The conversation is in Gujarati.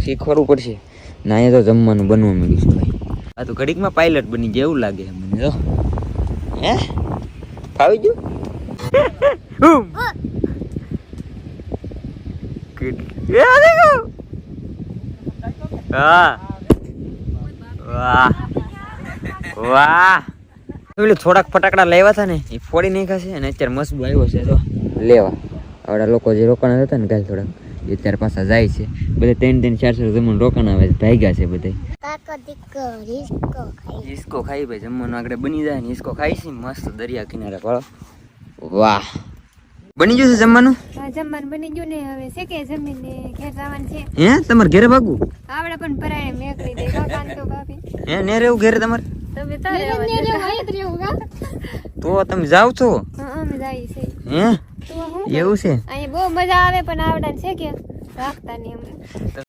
શીખવાડવું પડશે ના અહીંયા તો જમવાનું બનવા માંડ્યું છે ભાઈ આ તો ઘડીકમાં પાયલટ બની જેવું લાગે મને તો હે ફાવી ગયું હા વાહ વાહ પેલું થોડાક ફટાકડા લેવા હતા ને એ ફોડી નાખ્યા છે અને અત્યારે મસ્બુ આવ્યો છે તો લેવા આવડા લોકો જે રોકાણા હતા ને કાલે થોડાક એ અત્યારે પાછા જાય છે બધા 3-4 જમવાનું રોકાણા આવે ભાગ્યા છે બધા હિસકો ખાઈ ભાઈ જમવાનું આગળ બની જાય ને હિસકો ખાઈ છે મસ્ત દરિયા કિનારે વાળો વાહ બની ગયું છે જમવાનું જમવાનું બની ગયું ને હવે છે કે જમીને ઘેર જવાનું છે હે તમારે ઘરે ભાગવું આવડે પણ પરાણે મેકડી દે કાકાન તો ભાભી હે ને રહેવું ઘરે તમારે તમે તારે તો તમે જાવ છો અમે જાય છે હે તો હું એવું છે અહીંયા બહુ મજા આવે પણ આવડા છે કે રાખતા નહીં અમે તો